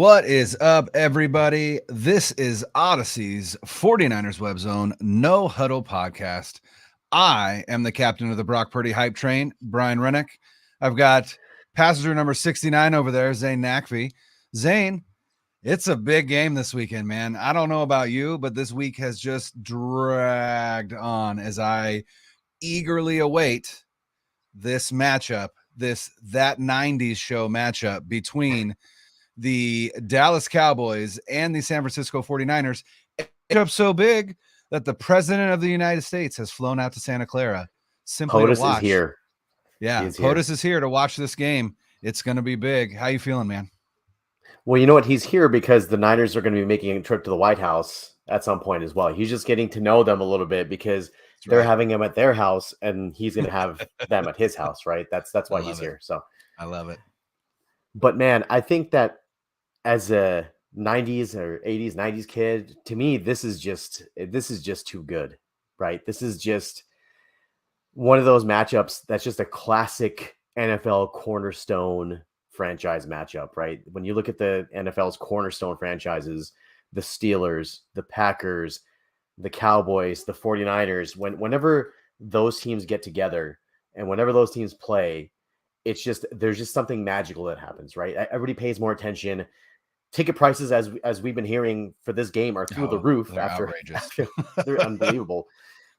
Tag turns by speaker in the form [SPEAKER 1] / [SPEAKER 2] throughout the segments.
[SPEAKER 1] What is up, everybody? This is Odyssey's 49ers Web Zone No Huddle podcast. I am the captain of the Brock Purdy hype train, Brian Rennick. I've got passenger number 69 over there, Zain Nakvi. Zain, it's a big game this weekend, man. I don't know about you, but this week has just dragged on as I eagerly await this matchup, that 90's show matchup between the Dallas Cowboys and the San Francisco 49ers. It's up so big that the president of the United States has flown out to Santa Clara simply to watch.
[SPEAKER 2] Is here.
[SPEAKER 1] Yeah, POTUS is here to watch this game. It's going to be big. How you feeling, man?
[SPEAKER 2] Well, you know what? He's here because the Niners are going to be making a trip to the White House at some point as well. He's just getting to know them a little bit because they're having him at their house and he's going to have them at his house, right? That's why he's here. So
[SPEAKER 1] I love it.
[SPEAKER 2] But man, I think that as a 90s or 80s, 90s kid, to me, this is just too good, right? This is just one of those matchups that's just a classic NFL cornerstone franchise matchup, right? When you look at the NFL's cornerstone franchises, the Steelers, the Packers, the Cowboys, the 49ers, whenever those teams get together and whenever those teams play, there's just something magical that happens, right? Everybody pays more attention. Ticket prices, as we've been hearing for this game, are through the roof. After they're unbelievable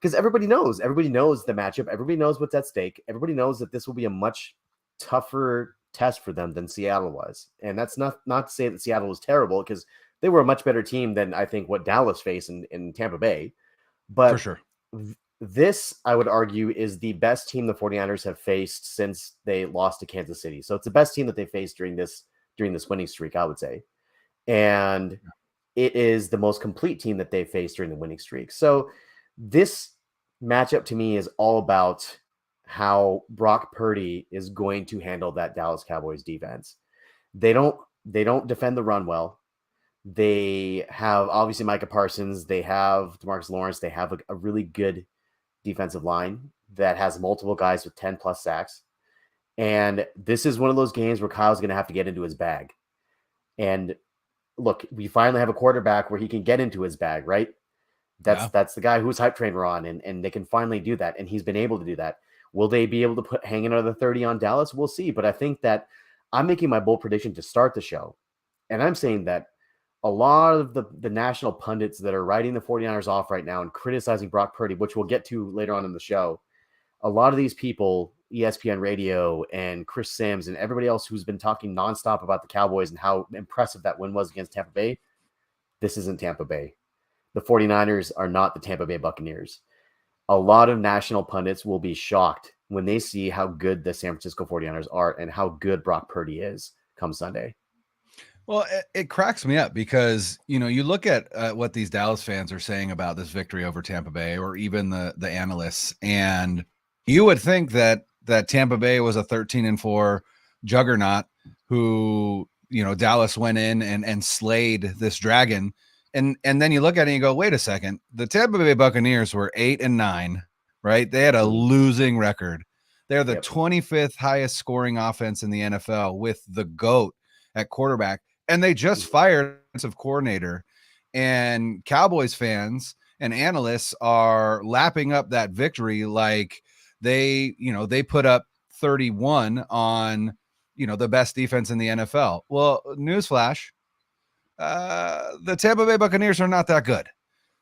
[SPEAKER 2] because everybody knows the matchup. Everybody knows what's at stake. Everybody knows that this will be a much tougher test for them than Seattle was. And that's not to say that Seattle was terrible, because they were a much better team than I think what Dallas faced in Tampa Bay. But
[SPEAKER 1] for sure,
[SPEAKER 2] this, I would argue, is the best team the 49ers have faced since they lost to Kansas City. So it's the best team that they faced during this winning streak, I would say. And it is the most complete team that they faced during the winning streak. So this matchup to me is all about how Brock Purdy is going to handle that Dallas Cowboys defense. They don't defend the run well. They have obviously Micah Parsons. They have DeMarcus Lawrence. They have a really good defensive line that has multiple guys with 10 plus sacks. And this is one of those games where Kyle's going to have to get into his bag. And look, we finally have a quarterback where he can get into his bag, right? That's the guy whose hype train we're on, and they can finally do that. And he's been able to do that. Will they be able to hang another 30 on Dallas? We'll see. But I think that I'm making my bold prediction to start the show. And I'm saying that a lot of the national pundits that are writing the 49ers off right now and criticizing Brock Purdy, which we'll get to later on in the show, a lot of these people, ESPN Radio and Chris Sims and everybody else who's been talking nonstop about the Cowboys and how impressive that win was against Tampa Bay, this isn't Tampa Bay. The 49ers are not the Tampa Bay Buccaneers. A lot of national pundits will be shocked when they see how good the San Francisco 49ers are and how good Brock Purdy is come Sunday.
[SPEAKER 1] Well, it cracks me up because, you look at what these Dallas fans are saying about this victory over Tampa Bay, or even the analysts, and you would think that Tampa Bay was a 13-4 juggernaut who, Dallas went in and slayed this dragon. And then you look at it and you go, wait a second, the Tampa Bay Buccaneers were 8-9, right? They had a losing record. They're the 25th highest scoring offense in the NFL with the GOAT at quarterback. And they just fired a defensive coordinator, and Cowboys fans and analysts are lapping up that victory like they put up 31 on, the best defense in the NFL. Well, newsflash, the Tampa Bay Buccaneers are not that good.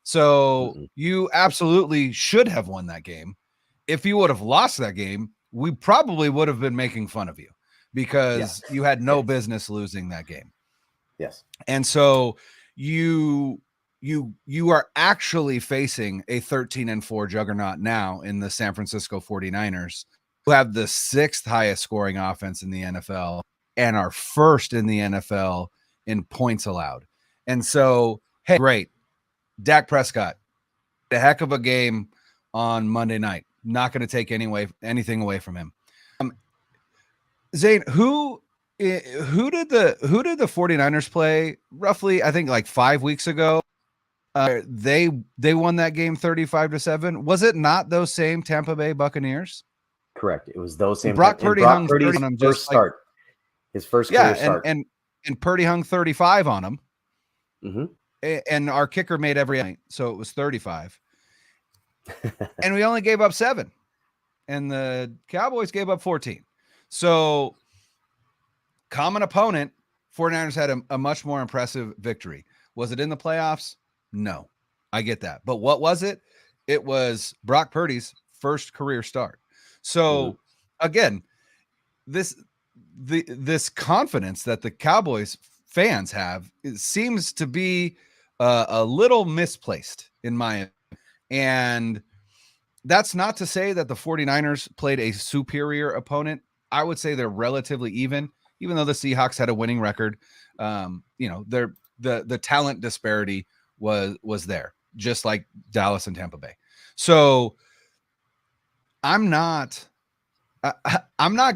[SPEAKER 1] So you absolutely should have won that game. If you would have lost that game, we probably would have been making fun of you because you had no business losing that game.
[SPEAKER 2] Yes. And
[SPEAKER 1] so you are actually facing a 13-4 juggernaut now in the San Francisco 49ers, who have the 6th highest scoring offense in the NFL and are first in the NFL in points allowed. And so, hey, great. Dak Prescott, a heck of a game on Monday night. Not going to take anything away from him. Zain, who did the 49ers play roughly, I think, like 5 weeks ago? They won that game 35-7. Was it not those same Tampa Bay Buccaneers?
[SPEAKER 2] Correct. It was those same.
[SPEAKER 1] Brock Purdy hung
[SPEAKER 2] Purdy's
[SPEAKER 1] on him
[SPEAKER 2] first start. His first career start.
[SPEAKER 1] And and Purdy hung 35 on them.
[SPEAKER 2] Mm-hmm.
[SPEAKER 1] And our kicker made every night, so it was 35. And we only gave up 7. And the Cowboys gave up 14. So common opponent, 49ers had a much more impressive victory. Was it in the playoffs? No, I get that. But what was it? It was Brock Purdy's first career start. So again, this confidence that the Cowboys fans have seems to be a little misplaced in my opinion. And that's not to say that the 49ers played a superior opponent. I would say they're relatively even though the Seahawks had a winning record. The talent disparity was there, just like Dallas and Tampa Bay. So I'm not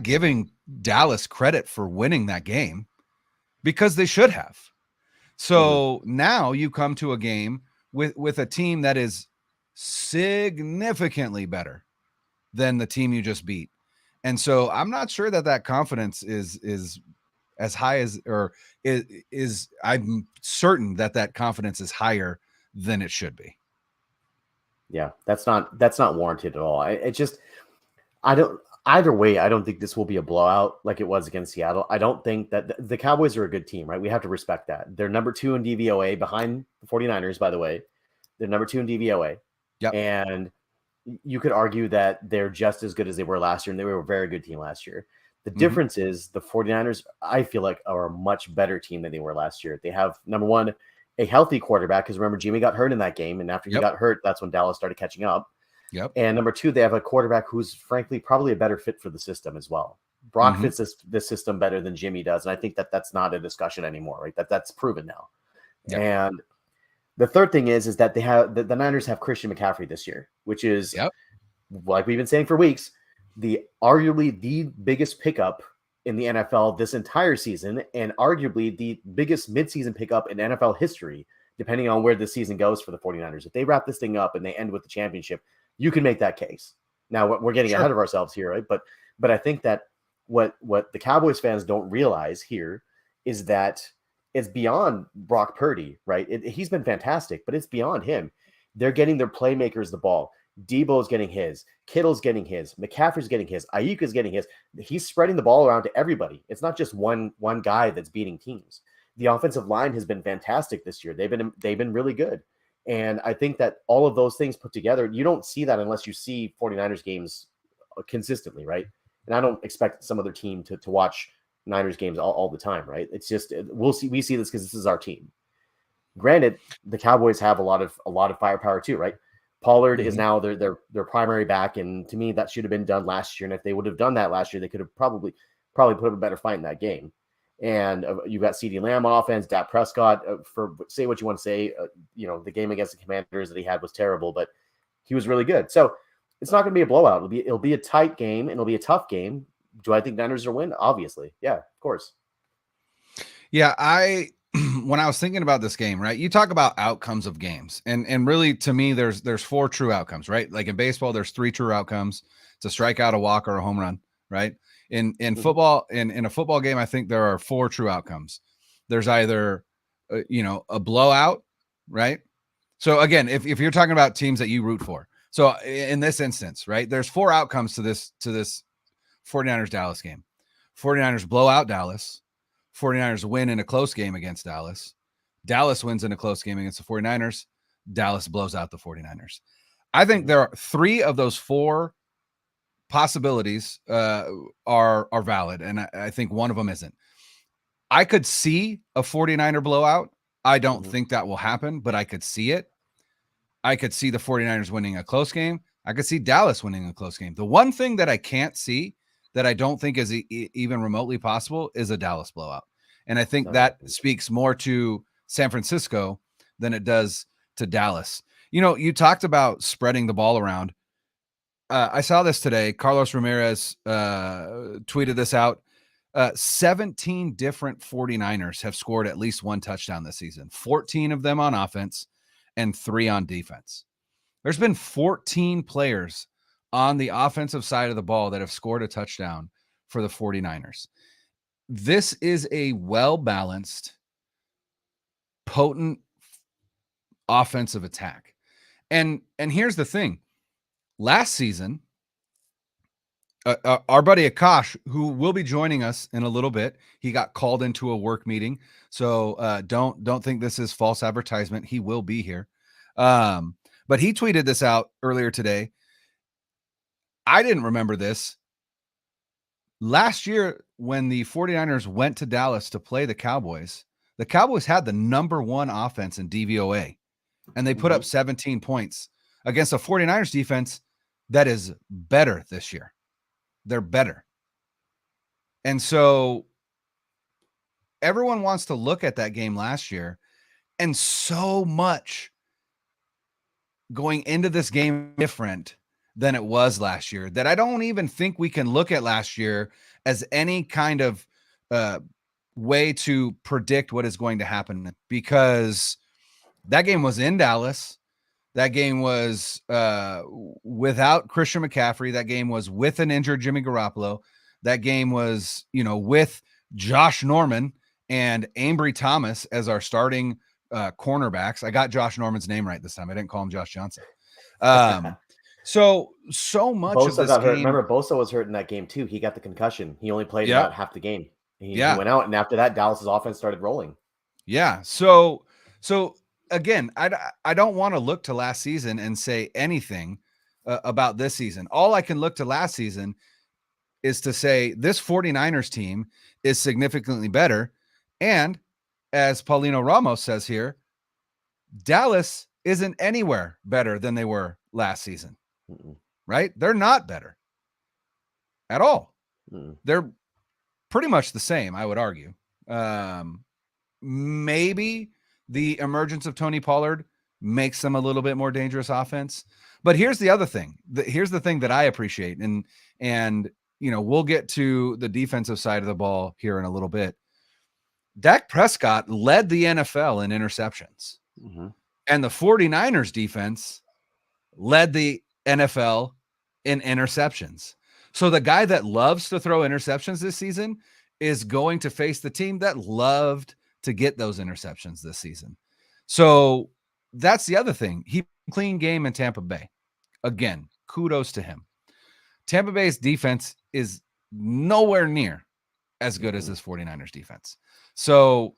[SPEAKER 1] giving Dallas credit for winning that game because they should have. So now you come to a game with a team that is significantly better than the team you just beat. And so I'm not sure that confidence is as high as, or is I'm certain that confidence is higher than it should be.
[SPEAKER 2] Yeah, that's not warranted at all. Either way, I don't think this will be a blowout like it was against Seattle. I don't think that the Cowboys are a good team, right? We have to respect that. They're number 2 in DVOA behind the 49ers, by the way. They're number 2 in DVOA.
[SPEAKER 1] Yep.
[SPEAKER 2] And you could argue that they're just as good as they were last year, and they were a very good team last year. The difference is the 49ers, I feel like, are a much better team than they were last year. They have, number one, a healthy quarterback, because remember, Jimmy got hurt in that game, and after he got hurt, that's when Dallas started catching up.
[SPEAKER 1] Yep.
[SPEAKER 2] And number 2, they have a quarterback who's frankly probably a better fit for the system as well. Brock fits this system better than Jimmy does, and I think that's not a discussion anymore, right? That's proven now. Yep. And the third thing is that they have the Niners have Christian McCaffrey this year, which is, like we've been saying for weeks, arguably the biggest pickup in the NFL this entire season, and arguably the biggest midseason pickup in NFL history, depending on where the season goes for the 49ers. If they wrap this thing up and they end with the championship, you can make that case. Now we're getting ahead of ourselves here, right? But I think that what the Cowboys fans don't realize here is that it's beyond Brock Purdy, right? He's been fantastic, but it's beyond him. They're getting their playmakers the ball. Debo's getting his. Kittle's getting his. McCaffrey's getting his. Ayuk is getting his. He's spreading the ball around to everybody. It's not just one guy that's beating teams. The offensive line has been fantastic this year. They've been really good. And I think that all of those things put together, you don't see that unless you see 49ers games consistently, right? And I don't expect some other team to watch Niners games all the time, right? It's just we see this because this is our team. Granted, the Cowboys have a lot of firepower too, right? Pollard is now their primary back, and to me that should have been done last year. And if they would have done that last year, they could have probably put up a better fight in that game. And you got CeeDee Lamb on offense, Dak Prescott. For say what you want to say, the game against the Commanders that he had was terrible, but he was really good. So it's not going to be a blowout. It'll be a tight game, and it'll be a tough game. Do I think Niners will win? Obviously, yeah, of course.
[SPEAKER 1] Yeah, when I was thinking about this game, right? You talk about outcomes of games, and really to me, there's 4 true outcomes, right? Like in baseball, there's 3 true outcomes: it's a strikeout, a walk, or a home run, right? In football, in a football game, I think there are 4 true outcomes. There's either a blowout, right? So again, if you're talking about teams that you root for, so in this instance, right, there's 4 outcomes to this 49ers Dallas game. 49ers blow out Dallas. 49ers win in a close game against Dallas. Dallas wins in a close game against the 49ers. Dallas blows out the 49ers. I think there are 3 of those 4 possibilities are valid, and I think one of them isn't. I could see a 49er blowout. I don't think that will happen, but I could see it. I could see the 49ers winning a close game. I could see Dallas winning a close game. The one thing that I can't see, that I don't think is even remotely possible, is a Dallas blowout. And I think that speaks more to San Francisco than it does to Dallas. You talked about spreading the ball around. I saw this today. Carlos Ramirez tweeted this out. 17 different 49ers have scored at least 1 touchdown this season, 14 of them on offense and 3 on defense. There's been 14 players on the offensive side of the ball that have scored a touchdown for the 49ers. this is a well-balanced, potent offensive attack. And here's the thing. Last season, our buddy Akash, who will be joining us in a little bit, he got called into a work meeting. So don't think this is false advertisement. He will be here. But he tweeted this out earlier today. I didn't remember this. Last year, when the 49ers went to Dallas to play the Cowboys had the number one offense in DVOA, and they put up 17 points against a 49ers defense that is better this year. They're better. And so everyone wants to look at that game last year, and so much going into this game different than it was last year that I don't even think we can look at last year as any kind of way to predict what is going to happen, because that game was in Dallas. That game was without Christian McCaffrey. That game was with an injured Jimmy Garoppolo. That game was, with Josh Norman and Ambry Thomas as our starting cornerbacks. I got Josh Norman's name right this time. I didn't call him Josh Johnson. So much
[SPEAKER 2] Bosa
[SPEAKER 1] of this
[SPEAKER 2] got hurt.
[SPEAKER 1] game.
[SPEAKER 2] Remember, Bosa was hurt in that game too. He got the concussion. He only played about half the game. He went out, and after that, Dallas's offense started rolling.
[SPEAKER 1] Yeah. So again, I don't want to look to last season and say anything about this season. All I can look to last season is to say this 49ers team is significantly better. And as Paulino Ramos says here, Dallas isn't anywhere better than they were last season. Right? They're not better at all. They're pretty much the same, I would argue. Maybe the emergence of Tony Pollard makes them a little bit more dangerous offense. But here's the other thing. Here's the thing that I appreciate. And we'll get to the defensive side of the ball here in a little bit. Dak Prescott led the NFL in interceptions. And the 49ers defense led the NFL in interceptions. So the guy that loves to throw interceptions this season is going to face the team that loved to get those interceptions this season. So that's the other thing. He clean game in Tampa Bay. Again, kudos to him. Tampa Bay's defense is nowhere near as good as this 49ers defense. So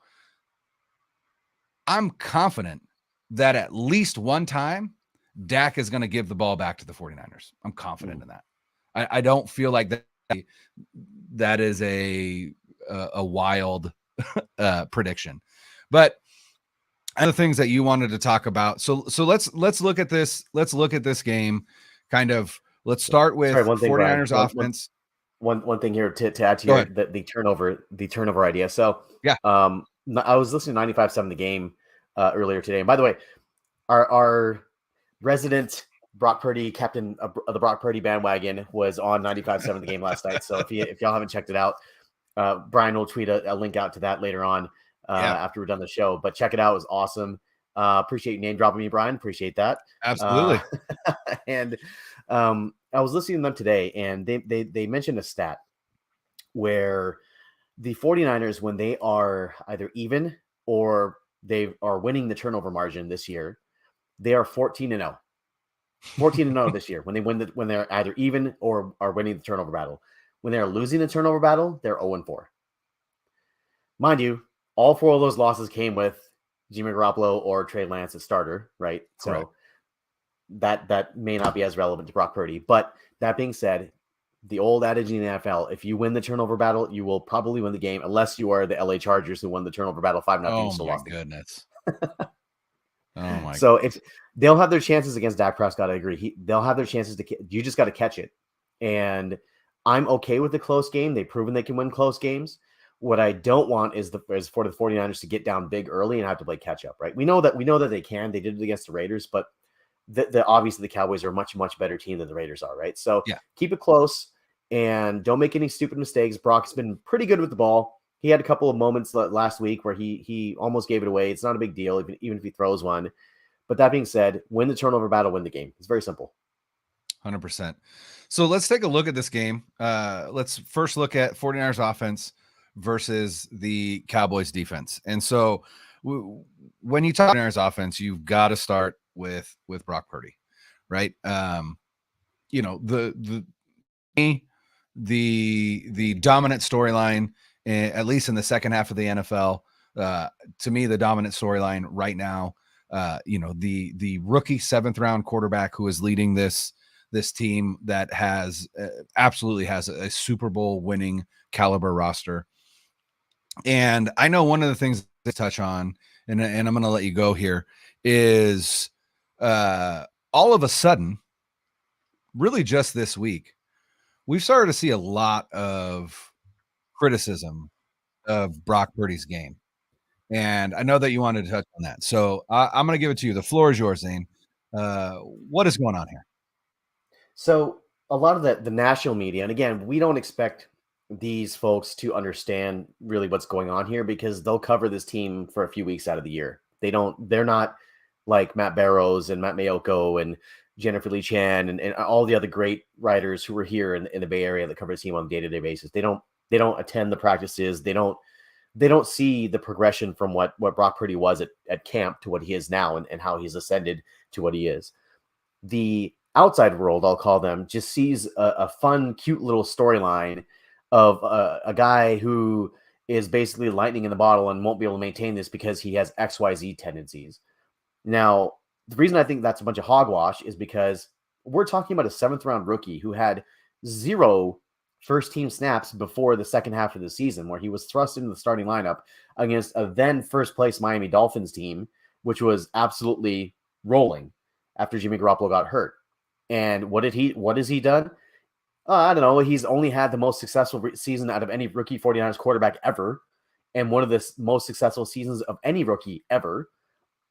[SPEAKER 1] I'm confident that at least one time Dak is going to give the ball back to the 49ers. I'm confident in that. I don't feel like that is a wild prediction. But other things that you wanted to talk about. So let's look at this. Let's look at this game. Kind of. Let's start with 49ers offense.
[SPEAKER 2] One thing here to add to the turnover idea. So
[SPEAKER 1] yeah,
[SPEAKER 2] I was listening to 95.7 the game earlier today. And by the way, our resident Brock Purdy, captain of the Brock Purdy bandwagon, was on 95.7 the game last night. So if y'all haven't checked it out, Brian will tweet a link out to that later on after we're done the show. But check it out. It was awesome. Appreciate you name dropping me, Brian. Appreciate that.
[SPEAKER 1] Absolutely.
[SPEAKER 2] And I was listening to them today, and they mentioned a stat where the 49ers, when they are either even or they are winning the turnover margin this year, they are 14-0. 14-0 this year when they're either even or are winning the turnover battle. When they're losing the turnover battle, they're 0-4. Mind you, all four of those losses came with Jimmy Garoppolo or Trey Lance as starter, right?
[SPEAKER 1] Correct.
[SPEAKER 2] So that may not be as relevant to Brock Purdy. But that being said, the old adage in the NFL, if you win the turnover battle, you will probably win the game, unless you are the LA Chargers who won the turnover battle 5-0.
[SPEAKER 1] Oh my goodness. Oh my.
[SPEAKER 2] So if they'll have their chances against Dak Prescott, I agree. They'll have their chances you just got to catch it. And I'm okay with the close game. They've proven they can win close games. What I don't want is for the 49ers to get down big early and have to play catch up, right? We know that they can. They did it against the Raiders, but obviously the Cowboys are a much, much better team than the Raiders are, right? So keep it close and don't make any stupid mistakes. Brock's been pretty good with the ball. He had a couple of moments last week where he almost gave it away. It's not a big deal, even if he throws one. But that being said, win the turnover battle, win the game. It's very simple.
[SPEAKER 1] 100%. So let's take a look at this game. Let's first look at 49ers offense versus the Cowboys defense. And so when you talk Niners offense, you've got to start with Brock Purdy, right? You know, the dominant storyline, at least in the second half of the NFL, to me, the dominant storyline right now, you know, the rookie 7th round quarterback who is leading this team that has absolutely has a Super Bowl winning caliber roster. And I know one of the things to touch on, and I'm going to let you go here, is all of a sudden, really just this week, we've started to see a lot of criticism of Brock Purdy's game. And I know that you wanted to touch on that. So I'm going to give it to you. The floor is yours, Zain. What is going on here?
[SPEAKER 2] So a lot of the national media, and again, we don't expect these folks to understand really what's going on here because they'll cover this team for a few weeks out of the year. They're not like Matt Barrows and Matt Mayoko and Jennifer Lee Chan and all the other great writers who were here in the Bay Area that cover the team on a day-to-day basis. They don't attend the practices. They don't see the progression from what Brock Purdy was at camp to what he is now and how he's ascended to what he is. The outside world, I'll call them, just sees a fun, cute little storyline of a guy who is basically lightning in the bottle and won't be able to maintain this because he has XYZ tendencies. Now, the reason I think that's a bunch of hogwash is because we're talking about a 7th round rookie who had 0 first team snaps before the second half of the season, where he was thrust into the starting lineup against a then first place Miami Dolphins team, which was absolutely rolling after Jimmy Garoppolo got hurt. And what has he done? I don't know. He's only had the most successful season out of any rookie 49ers quarterback ever, and one of the most successful seasons of any rookie ever.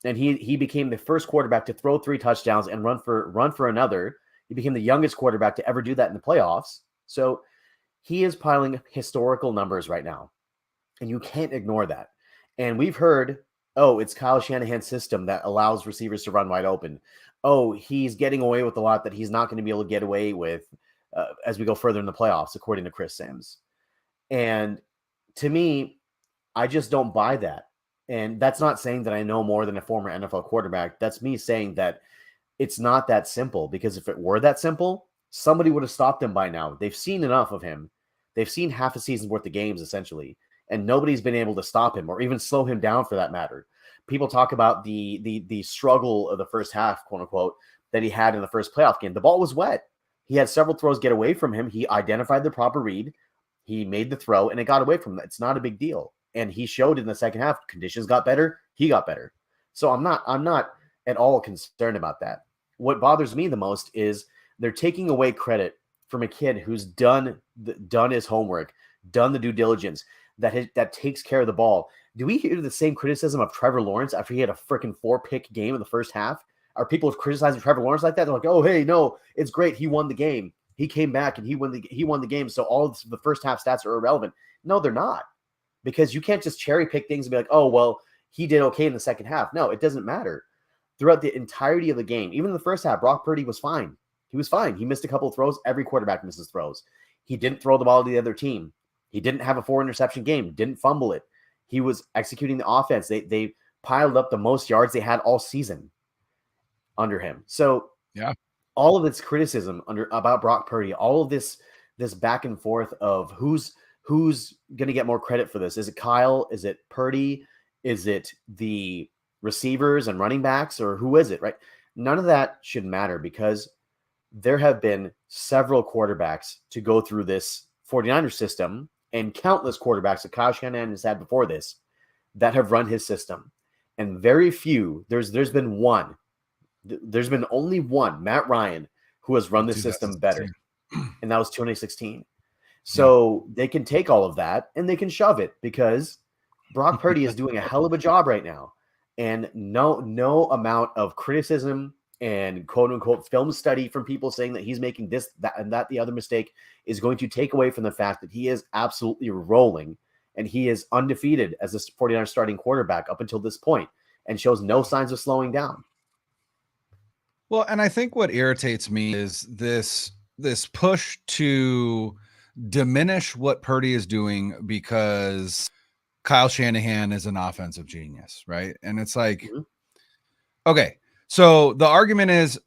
[SPEAKER 2] And he became the first quarterback to throw 3 touchdowns and run for another. He became the youngest quarterback to ever do that in the playoffs. So he is piling historical numbers right now, and you can't ignore that. And we've heard, oh, it's Kyle Shanahan's system that allows receivers to run wide open. Oh, he's getting away with a lot that he's not going to be able to get away with as we go further in the playoffs, according to Chris Sims. And to me, I just don't buy that. And that's not saying that I know more than a former NFL quarterback. That's me saying that it's not that simple, because if it were that simple, somebody would have stopped him by now. They've seen enough of him. They've seen half a season's worth of games, essentially, and nobody's been able to stop him or even slow him down for that matter. People talk about the struggle of the first half, quote unquote, that he had in the first playoff game. The ball was wet. He had several throws get away from him. He identified the proper read. He made the throw, and it got away from him. It's not a big deal. And he showed in the second half, conditions got better. He got better. So I'm not at all concerned about that. What bothers me the most is they're taking away credit from a kid who's done his homework, done the due diligence, that takes care of the ball. Do we hear the same criticism of Trevor Lawrence after he had a freaking 4-pick game in the first half? Are people criticizing Trevor Lawrence like that? They're like, oh, hey, no, it's great. He won the game. He came back and he won the game. So all of the first half stats are irrelevant. No, they're not. Because you can't just cherry pick things and be like, oh, well, he did okay in the second half. No, it doesn't matter. Throughout the entirety of the game, even in the first half, Brock Purdy was fine. He was fine. He missed a couple of throws. Every quarterback misses throws. He didn't throw the ball to the other team. He didn't have a 4-interception game. Didn't fumble it. He was executing the offense. They piled up the most yards they had all season under him. So
[SPEAKER 1] yeah,
[SPEAKER 2] all of its criticism about Brock Purdy, all of this back and forth of who's going to get more credit for this. Is it Kyle? Is it Purdy? Is it the receivers and running backs, or who is it, right? None of that should matter, because there have been several quarterbacks to go through this 49ers system, and countless quarterbacks that Kyle Shanahan has had before this that have run his system. And very few, there's been only one, Matt Ryan, who has run the system better. And that was 2016. So they can take all of that and they can shove it, because Brock Purdy is doing a hell of a job right now. And no amount of criticism and quote unquote film study from people saying that he's making this, that, and that the other mistake is going to take away from the fact that he is absolutely rolling, and he is undefeated as a 49ers starting quarterback up until this point and shows no signs of slowing down.
[SPEAKER 1] Well, and I think what irritates me is this push to diminish what Purdy is doing because Kyle Shanahan is an offensive genius, right? And it's like, okay, so the argument is,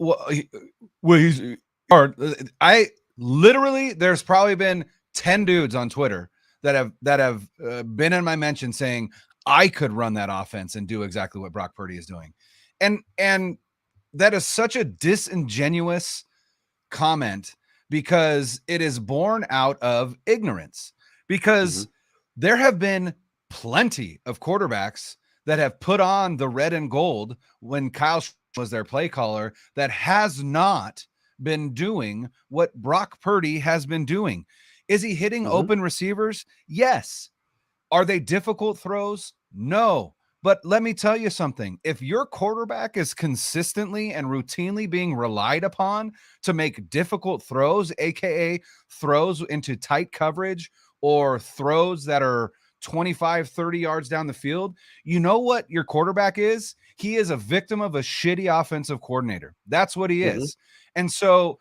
[SPEAKER 1] I literally, there's probably been 10 dudes on Twitter that have been in my mention saying I could run that offense and do exactly what Brock Purdy is doing. And that is such a disingenuous comment because it is born out of ignorance, because there have been plenty of quarterbacks that have put on the red and gold when Kyle was their play caller that has not been doing what Brock Purdy has been doing. Is he hitting open receivers? Yes. Are they difficult throws? No. But let me tell you something. If your quarterback is consistently and routinely being relied upon to make difficult throws, aka throws into tight coverage or throws that are 25, 30 yards down the field, you know what your quarterback is? He is a victim of a shitty offensive coordinator. That's what he is. And so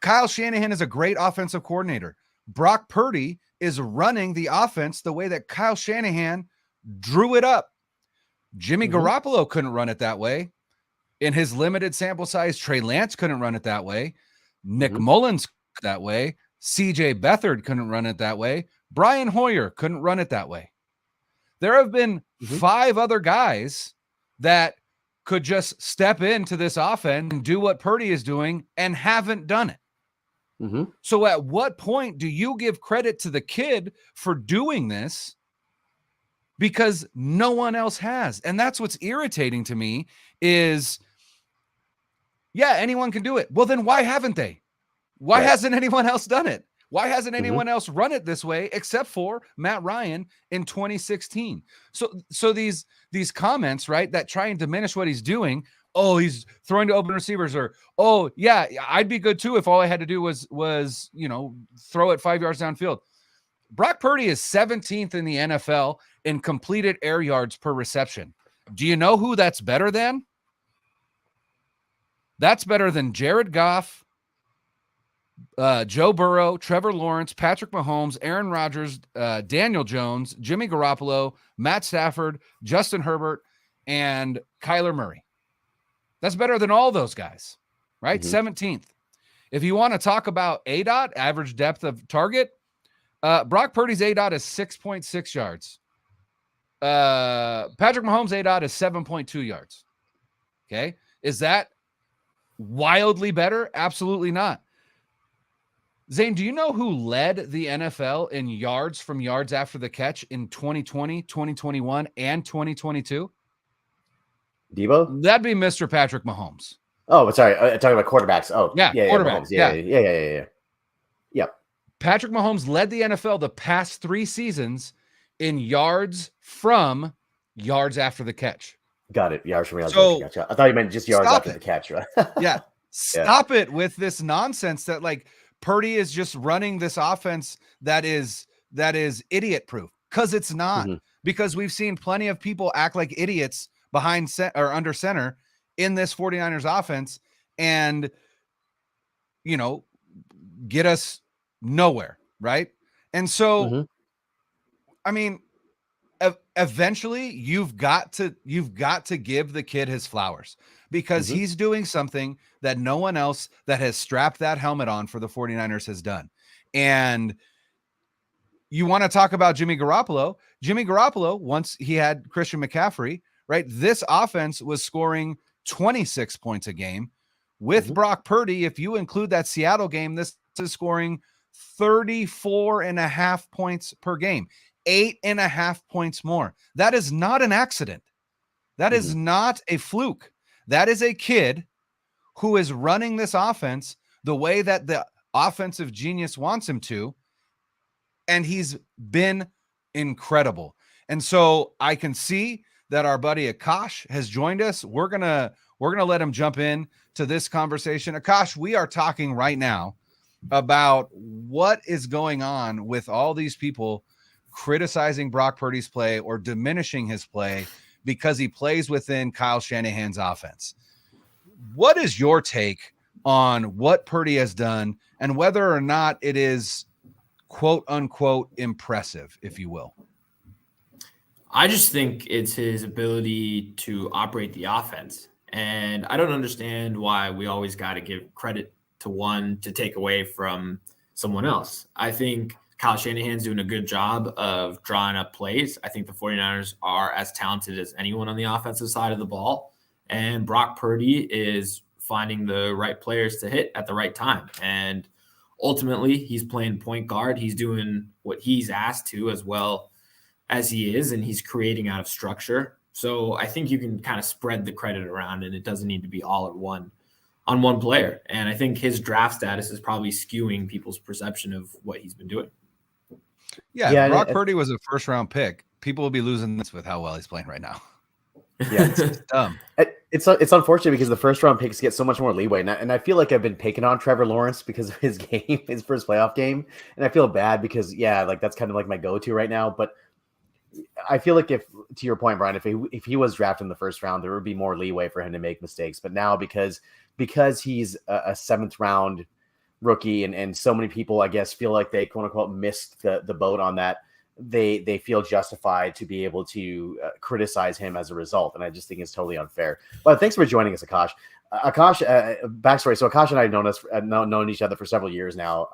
[SPEAKER 1] Kyle Shanahan is a great offensive coordinator. Brock Purdy is running the offense the way that Kyle Shanahan drew it up. Jimmy Garoppolo couldn't run it that way. In his limited sample size, Trey Lance couldn't run it that way. Nick Mullins that way. CJ Beathard couldn't run it that way. Brian Hoyer couldn't run it that way. There have been 5 other guys that could just step into this offense and do what Purdy is doing and haven't done it. So at what point do you give credit to the kid for doing this? Because no one else has. And that's what's irritating to me is, yeah, anyone can do it. Well, then why haven't they? Why hasn't anyone else done it? Why hasn't anyone else run it this way except for Matt Ryan in 2016? So these comments, right, that try and diminish what he's doing. Oh, he's throwing to open receivers, or, oh, yeah, I'd be good too if all I had to do was throw it 5 yards downfield. Brock Purdy is 17th in the NFL in completed air yards per reception. Do you know who that's better than? That's better than Jared Goff, Joe Burrow, Trevor Lawrence, Patrick Mahomes, Aaron Rodgers, Daniel Jones, Jimmy Garoppolo, Matt Stafford, Justin Herbert, and Kyler Murray. That's better than all those guys, right? 17th. If you want to talk about ADOT, average depth of target, Brock Purdy's ADOT is 6.6 yards. Patrick Mahomes' ADOT is 7.2 yards. Okay. Is that wildly better? Absolutely not. Zane, do you know who led the NFL in yards from yards after the catch in 2020, 2021, and 2022?
[SPEAKER 2] Debo?
[SPEAKER 1] That'd be Mr. Patrick Mahomes.
[SPEAKER 2] Oh, sorry. Talking about quarterbacks. Oh,
[SPEAKER 1] yeah, quarterbacks.
[SPEAKER 2] Yeah. Yep.
[SPEAKER 1] Patrick Mahomes led the NFL the past 3 seasons in yards from yards after the catch.
[SPEAKER 2] Got it. Yards from yards after the catch. I thought you meant just yards after the catch, right?
[SPEAKER 1] Yeah. Stop it with this nonsense that, like, Purdy is just running this offense that is idiot proof, because it's not. Because we've seen plenty of people act like idiots behind or under center in this 49ers offense and, get us nowhere. Right. And so, I mean, eventually you've got to give the kid his flowers, because he's doing something that no one else that has strapped that helmet on for the 49ers has done. And you want to talk about Jimmy Garoppolo, once he had Christian McCaffrey, right? This offense was scoring 26 points a game. With Brock Purdy, if you include that Seattle game, this is scoring 34.5 points per game, 8.5 points more. That is not an accident. That is not a fluke. That is a kid who is running this offense the way that the offensive genius wants him to. And he's been incredible. And so I can see that our buddy Akash has joined us. We're going to let him jump in to this conversation. Akash, we are talking right now about what is going on with all these people criticizing Brock Purdy's play or diminishing his play because he plays within Kyle Shanahan's offense. What is your take on what Purdy has done and whether or not it is quote unquote impressive, if you will?
[SPEAKER 3] I just think it's his ability to operate the offense. And I don't understand why we always got to give credit to one to take away from someone else. I think Kyle Shanahan's doing a good job of drawing up plays. I think the 49ers are as talented as anyone on the offensive side of the ball. And Brock Purdy is finding the right players to hit at the right time. And ultimately, he's playing point guard. He's doing what he's asked to as well as he is, and he's creating out of structure. So I think you can kind of spread the credit around, and it doesn't need to be all at one on one player. And I think his draft status is probably skewing people's perception of what he's been doing.
[SPEAKER 1] Yeah, if Brock Purdy was a first-round pick, people will be losing this with how well he's playing right now.
[SPEAKER 2] Yeah,
[SPEAKER 1] it's dumb.
[SPEAKER 2] It's unfortunate because the first-round picks get so much more leeway, and I feel like I've been picking on Trevor Lawrence because of his game, his first playoff game, and I feel bad because like that's kind of like my go-to right now, but I feel like if, to your point, Brian, if he was drafted in the first round, there would be more leeway for him to make mistakes. But now because he's a seventh round rookie and so many people, I guess, feel like they quote unquote missed the boat on that, they feel justified to be able to criticize him as a result. And I just think it's totally unfair. But thanks for joining us, Akash. Akash, backstory. So Akash and I have known each other for several years now.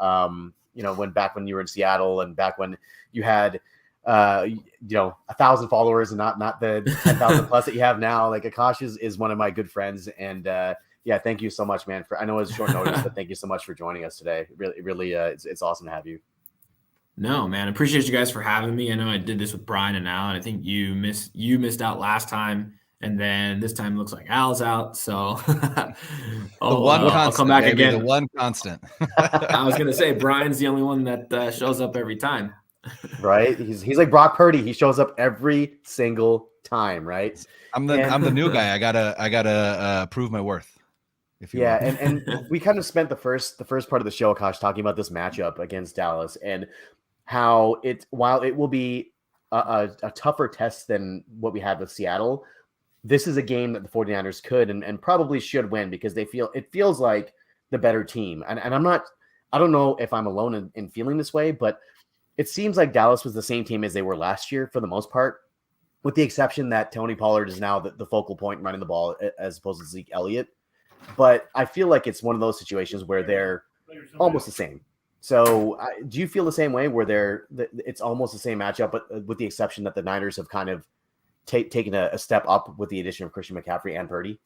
[SPEAKER 2] Back when you were in Seattle and back when you had 1,000 followers and not the 10,000 plus that you have now. Like Akash is one of my good friends, and thank you so much, man. I know it's short notice, but thank you so much for joining us today. Really, it's awesome to have you.
[SPEAKER 3] No, man, appreciate you guys for having me. I know I did this with Brian and Al, and I think you missed out last time, and then this time it looks like Al's out. So I'll come back again.
[SPEAKER 1] The one constant.
[SPEAKER 3] I was gonna say Brian's the only one that shows up every time.
[SPEAKER 2] Right, he's like Brock Purdy. He shows up every single time. Right,
[SPEAKER 1] I'm the new guy. I gotta prove my worth.
[SPEAKER 2] And we kind of spent the first part of the show, Akash, talking about this matchup against Dallas and how while it will be a tougher test than what we had with Seattle, this is a game that the 49ers could and probably should win because it feels like the better team. And I don't know if I'm alone in feeling this way, but it seems like Dallas was the same team as they were last year for the most part, with the exception that Tony Pollard is now the focal point running the ball as opposed to Zeke Elliott. But I feel like it's one of those situations where they're almost the same. So do you feel the same way where it's almost the same matchup, but with the exception that the Niners have kind of taken a step up with the addition of Christian McCaffrey and Purdy?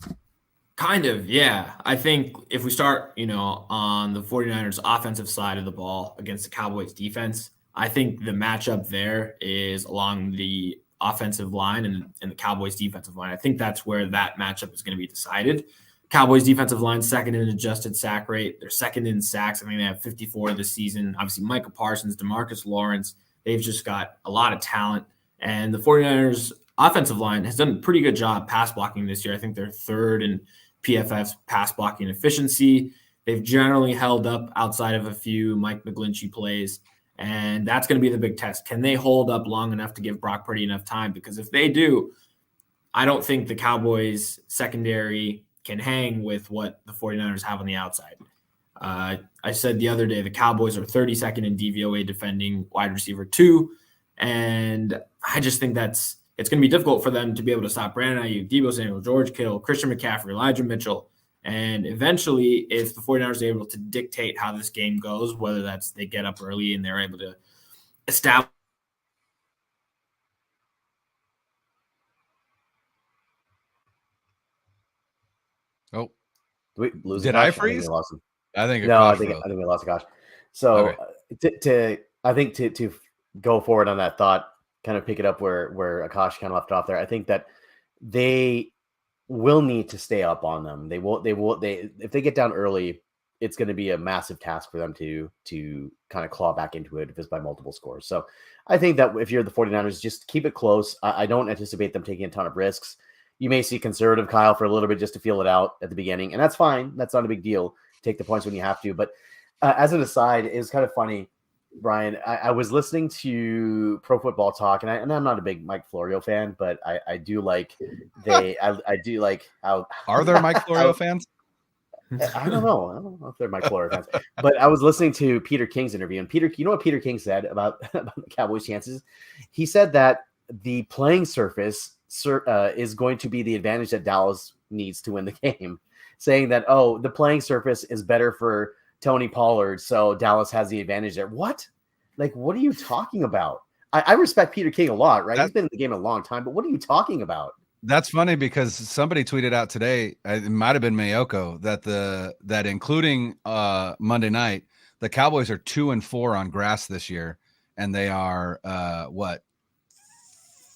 [SPEAKER 3] Kind of, yeah. I think if we start, on the 49ers offensive side of the ball against the Cowboys defense, I think the matchup there is along the offensive line and the Cowboys defensive line. I think that's where that matchup is going to be decided. Cowboys defensive line, second in adjusted sack rate. They're second in sacks. I mean, they have 54 this season. Obviously, Micah Parsons, DeMarcus Lawrence, they've just got a lot of talent. And the 49ers offensive line has done a pretty good job pass blocking this year. I think they're third in PFF's pass blocking efficiency. They've generally held up outside of a few Mike McGlinchey plays. And that's going to be the big test. Can they hold up long enough to give Brock Purdy enough time? Because if they do, I don't think the Cowboys secondary can hang with what the 49ers have on the outside. I said the other day, the Cowboys are 32nd in DVOA defending wide receiver 2. And I just think it's going to be difficult for them to be able to stop Brandon Ayuk, Deebo Samuel, George Kittle, Christian McCaffrey, Elijah Mitchell. And eventually, if the 49ers are able to dictate how this game goes, whether that's they get up early and they're able to establish.
[SPEAKER 1] Oh,
[SPEAKER 2] did
[SPEAKER 1] I freeze?
[SPEAKER 2] I think we lost Akash. So okay. to go forward on that thought, kind of pick it up where Akash kind of left off there. I think that they will need to stay up on them. They if they get down early, it's going to be a massive task for them to kind of claw back into it if it's by multiple scores. So I think that if you're the 49ers, just keep it close. I don't anticipate them taking a ton of risks. You may see conservative Kyle for a little bit just to feel it out at the beginning, and that's fine. That's not a big deal. Take the points when you have to. But as an aside, it was kind of funny, Brian. I was listening to Pro Football Talk, and I'm not a big Mike Florio fan, but I do like I do like how.
[SPEAKER 1] Are there Mike Florio fans?
[SPEAKER 2] I don't know. I don't know if they're my Florida fans, but I was listening to Peter King's interview, and you know what Peter King said about the Cowboys' chances? He said that the playing surface is going to be the advantage that Dallas needs to win the game, saying that, the playing surface is better for Tony Pollard, so Dallas has the advantage there. What? Like, what are you talking about? I respect Peter King a lot, right? He's been in the game a long time, but what are you talking about?
[SPEAKER 1] That's funny because somebody tweeted out today, it might have been Mayoko, that including Monday night, the Cowboys are 2-4 on grass this year, and they are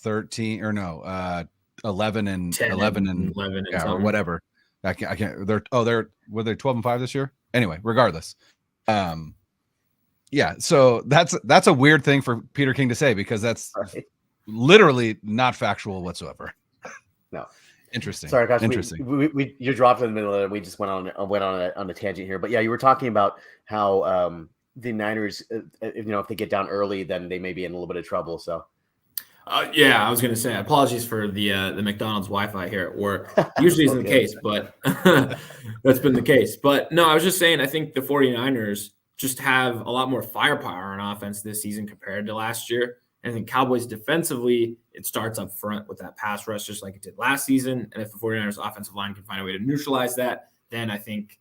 [SPEAKER 1] 13 or no 11 and 11 and
[SPEAKER 3] 11
[SPEAKER 1] yeah, or whatever. I can't. Were they 12-5 this year? Anyway, regardless, yeah. So that's a weird thing for Peter King to say because that's literally not factual whatsoever.
[SPEAKER 2] No.
[SPEAKER 1] Interesting.
[SPEAKER 2] Sorry, Akash.
[SPEAKER 1] Interesting.
[SPEAKER 2] You dropped in the middle of it. We just went on a tangent here, but yeah, you were talking about how the Niners, if they get down early, then they may be in a little bit of trouble. So.
[SPEAKER 3] Yeah, I was going to say apologies for the McDonald's Wi-Fi here at work. Usually isn't the case, but that's been the case. But no, I was just saying I think the 49ers just have a lot more firepower on offense this season compared to last year. And I think Cowboys defensively, it starts up front with that pass rush just like it did last season. And if the 49ers offensive line can find a way to neutralize that, then I think,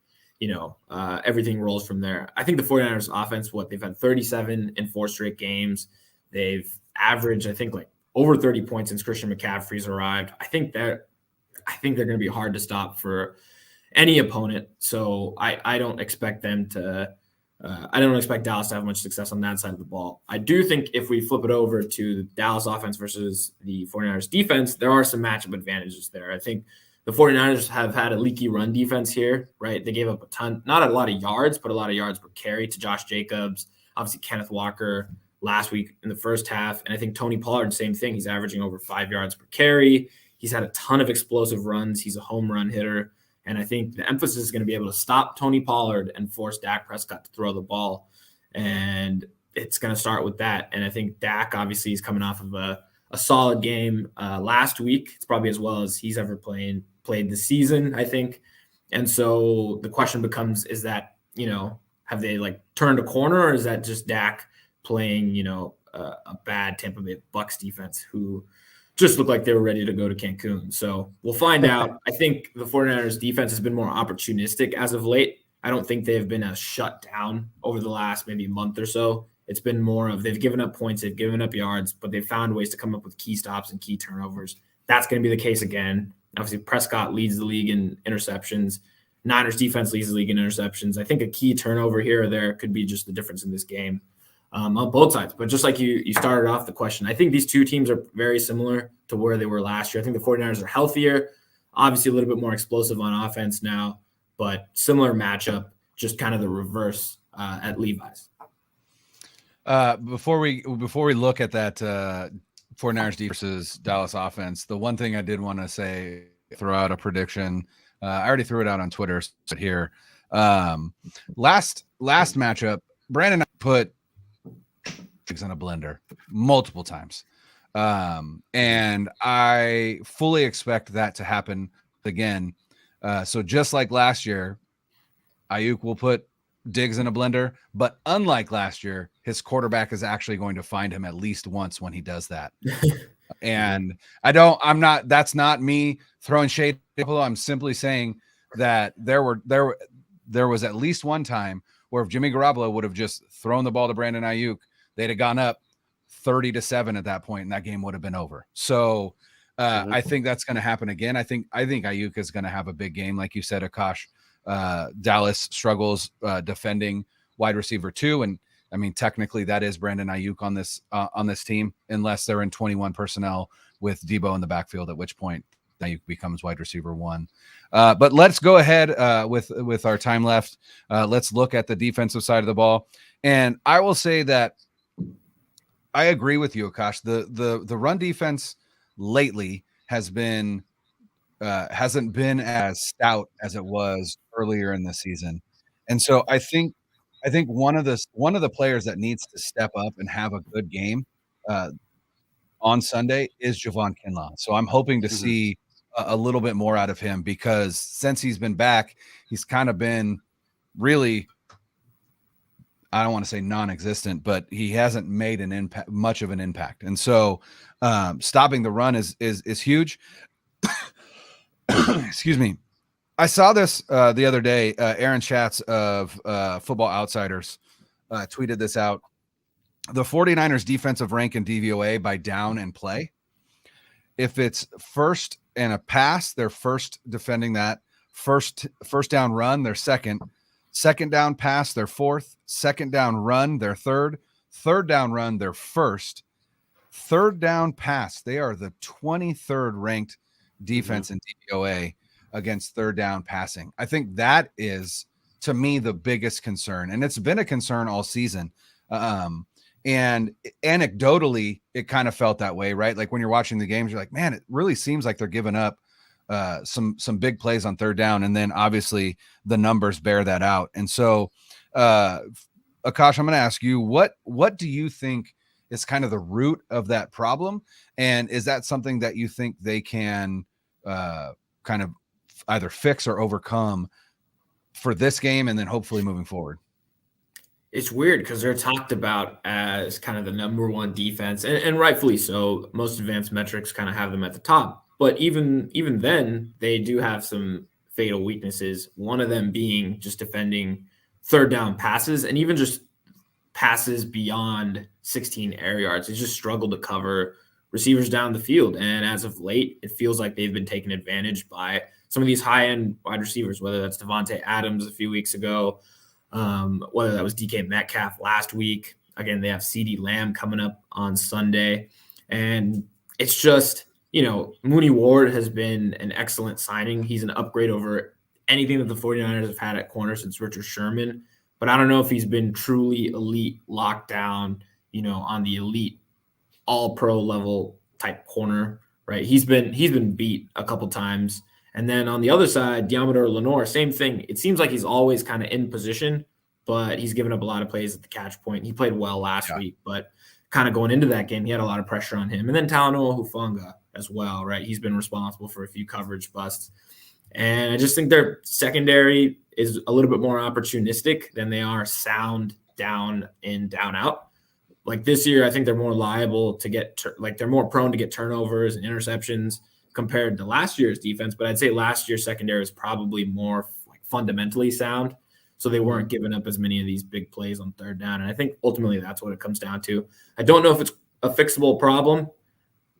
[SPEAKER 3] everything rolls from there. I think the 49ers offense, they've had 37 in 4 straight games. They've averaged, I think, like over 30 points since Christian McCaffrey's arrived. I think they're going to be hard to stop for any opponent. So I don't expect them to I don't expect Dallas to have much success on that side of the ball. I do think if we flip it over to the Dallas offense versus the 49ers defense, there are some matchup advantages there. I think the 49ers have had a leaky run defense here, right? They gave up a ton, not a lot of yards, but a lot of yards per carry to Josh Jacobs, obviously Kenneth Walker last week in the first half. And I think Tony Pollard, same thing. He's averaging over 5 yards per carry. He's had a ton of explosive runs. He's a home run hitter. And I think the emphasis is going to be able to stop Tony Pollard and force Dak Prescott to throw the ball. And it's going to start with that. And I think Dak obviously is coming off of a solid game last week. It's probably as well as he's ever played this season, I think. And so the question becomes, is that, have they turned a corner, or is that just Dak playing, a bad Tampa Bay Bucs defense who just looked like they were ready to go to Cancun? So we'll find out. I think the 49ers defense has been more opportunistic as of late. I don't think they've been as shut down over the last maybe month or so. It's been more of they've given up points, they've given up yards, but they've found ways to come up with key stops and key turnovers. That's going to be the case again. Obviously, Prescott leads the league in interceptions. Niners defense leads the league in interceptions. I think a key turnover here or there could be just the difference in this game. On both sides. But just like you started off the question, I think these two teams are very similar to where they were last year. I think the 49ers are healthier, obviously a little bit more explosive on offense now, but similar matchup, just kind of the reverse at Levi's.
[SPEAKER 1] Before we look at that 49ers defense versus Dallas offense, the one thing I did want to say, throw out a prediction. I already threw it out on Twitter here. Last matchup, Brandon put in a blender multiple times, and I fully expect that to happen again. So just like last year, Ayuk will put Diggs in a blender, but unlike last year, his quarterback is actually going to find him at least once when he does that. And that's not me throwing shade. I'm simply saying that there was at least one time where if Jimmy Garoppolo would have just thrown the ball to Brandon Ayuk, they'd have gone up 30-7 at that point, and that game would have been over. So I think that's going to happen again. I think Ayuk is going to have a big game, like you said, Akash. Dallas struggles defending wide receiver 2, and I mean technically that is Brandon Ayuk on this team, unless they're in 21 personnel with Debo in the backfield, at which point Ayuk becomes wide receiver 1. But let's go ahead with our time left. Let's look at the defensive side of the ball, and I will say that I agree with you, Akash. The run defense lately hasn't been as stout as it was earlier in the season, and so I think one of the players that needs to step up and have a good game on Sunday is Javon Kinlaw. So I'm hoping to see a little bit more out of him, because since he's been back, he's kind of been really, I don't want to say non-existent, but he hasn't made an impact, much of an impact. And so stopping the run is huge. Excuse me. I saw this the other day. Aaron Schatz of Football Outsiders tweeted this out. The 49ers defensive rank in DVOA by down and play. If it's first and a pass, they're first defending that. First down run, they're second. Second down pass, they're fourth. Second down run, they're third. Third down run, they're first. Third down pass, they are the 23rd ranked defense in DVOA against third down passing. I think that is, to me, the biggest concern. And it's been a concern all season. And anecdotally, it kind of felt that way, right? Like when you're watching the games, you're like, man, it really seems like they're giving up some big plays on third down. And then obviously the numbers bear that out. And so, Akash, I'm going to ask you, what do you think is kind of the root of that problem? And is that something that you think they can kind of either fix or overcome for this game and then hopefully moving forward?
[SPEAKER 3] It's weird because they're talked about as kind of the number one defense, and rightfully so. Most advanced metrics kind of have them at the top. But even then, they do have some fatal weaknesses, one of them being just defending third down passes and even just passes beyond 16 air yards. They just struggle to cover receivers down the field. And as of late, it feels like they've been taken advantage by some of these high-end wide receivers, whether that's Devontae Adams a few weeks ago, whether that was DK Metcalf last week. Again, they have CeeDee Lamb coming up on Sunday. And it's just, Mooney Ward has been an excellent signing. He's an upgrade over anything that the 49ers have had at corner since Richard Sherman. But I don't know if he's been truly elite lockdown, on the elite all-pro level type corner, right? He's been beat a couple times. And then on the other side, Diamador Lenore, same thing. It seems like he's always kind of in position, but he's given up a lot of plays at the catch point. He played well last week, but kind of going into that game, he had a lot of pressure on him. And then Talanoa Hufanga as well, right? He's been responsible for a few coverage busts. And I just think their secondary is a little bit more opportunistic than they are sound down in, down out. Like this year, I think they're more liable to get they're more prone to get turnovers and interceptions compared to last year's defense. But I'd say last year's secondary is probably more fundamentally sound. So they weren't giving up as many of these big plays on third down. And I think ultimately that's what it comes down to. I don't know if it's a fixable problem.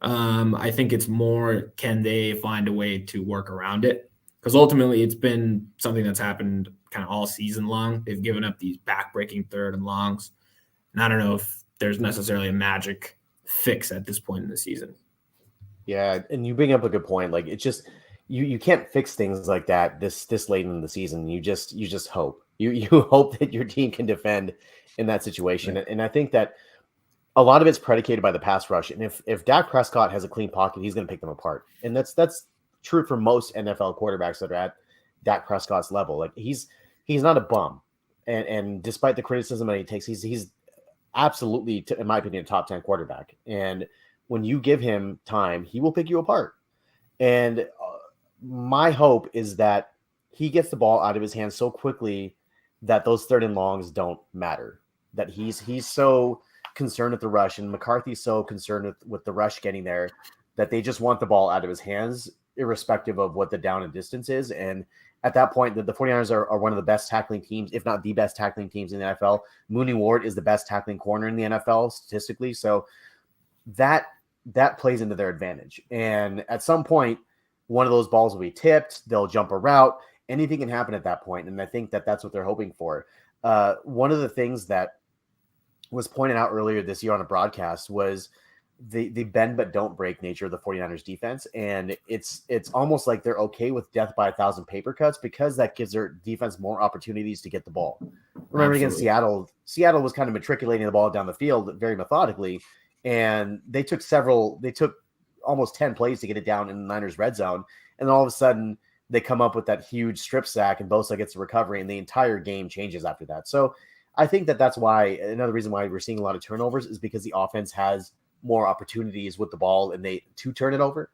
[SPEAKER 3] I think it's more, can they find a way to work around it? Because ultimately it's been something that's happened kind of all season long. They've given up these back-breaking third and longs. And I don't know if there's necessarily a magic fix at this point in the season.
[SPEAKER 2] Yeah, and you bring up a good point. Like, it's just you can't fix things like that this late in the season. You just hope. You hope that your team can defend in that situation. Right. And I think that a lot of it's predicated by the pass rush. And if Dak Prescott has a clean pocket, he's going to pick them apart. And that's true for most NFL quarterbacks that are at Dak Prescott's level. Like, he's not a bum. And despite the criticism that he takes, he's absolutely, in my opinion, a top 10 quarterback. And when you give him time, he will pick you apart. And my hope is that he gets the ball out of his hands so quickly that those third and longs don't matter. That he's so concerned with the rush, and McCarthy's so concerned with the rush getting there, that they just want the ball out of his hands, irrespective of what the down and distance is. And at that point, the 49ers are one of the best tackling teams, if not the best tackling teams in the NFL. Mooney Ward is the best tackling corner in the NFL statistically. So that plays into their advantage. And at some point, one of those balls will be tipped. They'll jump a route. Anything can happen at that point. And I think that's what they're hoping for. One of the things that was pointed out earlier this year on a broadcast was the bend but don't break nature of the 49ers defense. And it's almost like they're okay with death by 1,000 paper cuts, because that gives their defense more opportunities to get the ball. Remember, against Seattle was kind of matriculating the ball down the field very methodically. And they took almost 10 plays to get it down in the Niners red zone. And then all of a sudden they come up with that huge strip sack and Bosa gets the recovery, and the entire game changes after that. So I think that's why, another reason why we're seeing a lot of turnovers is because the offense has more opportunities with the ball and to turn it over.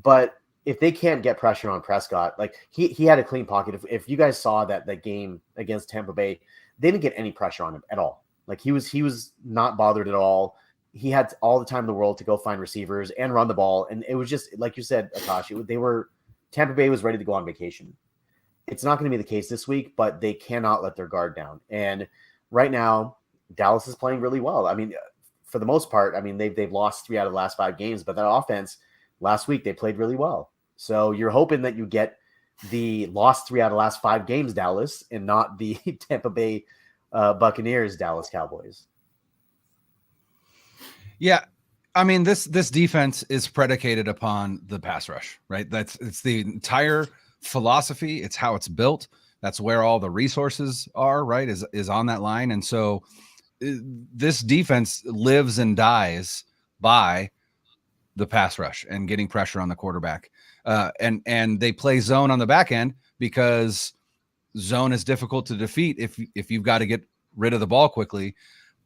[SPEAKER 2] But if they can't get pressure on Prescott, like he had a clean pocket. If you guys saw that game against Tampa Bay, they didn't get any pressure on him at all. Like he was not bothered at all. He had all the time in the world to go find receivers and run the ball. And it was just, like you said, Akash, Tampa Bay was ready to go on vacation. It's not going to be the case this week, but they cannot let their guard down. And right now, Dallas is playing really well. I mean, for the most part, I mean, they've lost 3 out of the last 5 games, but that offense last week, they played really well. So you're hoping that you get the lost 3 out of the last 5 games, Dallas, and not the Tampa Bay Buccaneers, Dallas Cowboys.
[SPEAKER 1] Yeah. I mean, this defense is predicated upon the pass rush, right? It's the entire philosophy. It's how it's built. That's where all the resources are, right? Is on that line. And so this defense lives and dies by the pass rush and getting pressure on the quarterback. And they play zone on the back end because zone is difficult to defeat if you've got to get rid of the ball quickly.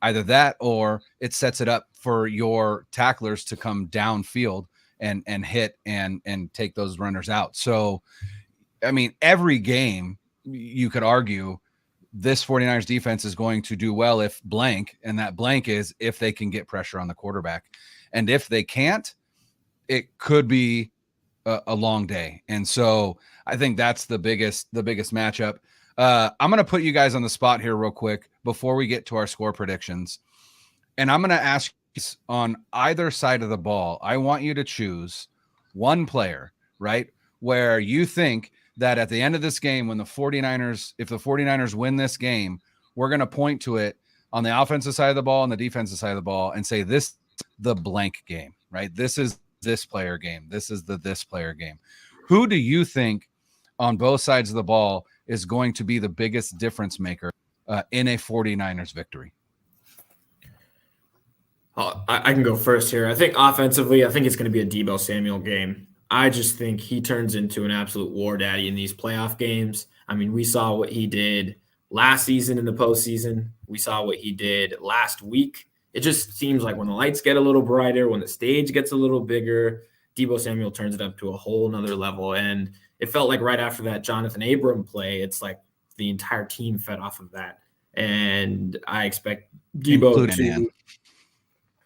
[SPEAKER 1] Either that or it sets it up for your tacklers to come downfield and hit and take those runners out. So, I mean, every game you could argue this 49ers defense is going to do well if blank, and that blank is if they can get pressure on the quarterback. And if they can't, it could be a long day. And so I think that's the biggest matchup. I'm going to put you guys on the spot here real quick before we get to our score predictions. And I'm going to ask you on either side of the ball. I want you to choose one player, right? Where you think that at the end of this game, if the 49ers win this game, we're going to point to it on the offensive side of the ball and the defensive side of the ball and say, this is the blank game, right? This is this player game. This is this player game. Who do you think on both sides of the ball is going to be the biggest difference maker in a 49ers victory?
[SPEAKER 3] I can go first here. I think offensively, I think it's going to be a Deebo Samuel game. I just think he turns into an absolute war daddy in these playoff games. I mean, we saw what he did last season in the postseason. We saw what he did last week. It just seems like when the lights get a little brighter, when the stage gets a little bigger, Deebo Samuel turns it up to a whole nother level. And it felt like right after that Jonathan Abram play, it's like the entire team fed off of that. And I expect Deebo to –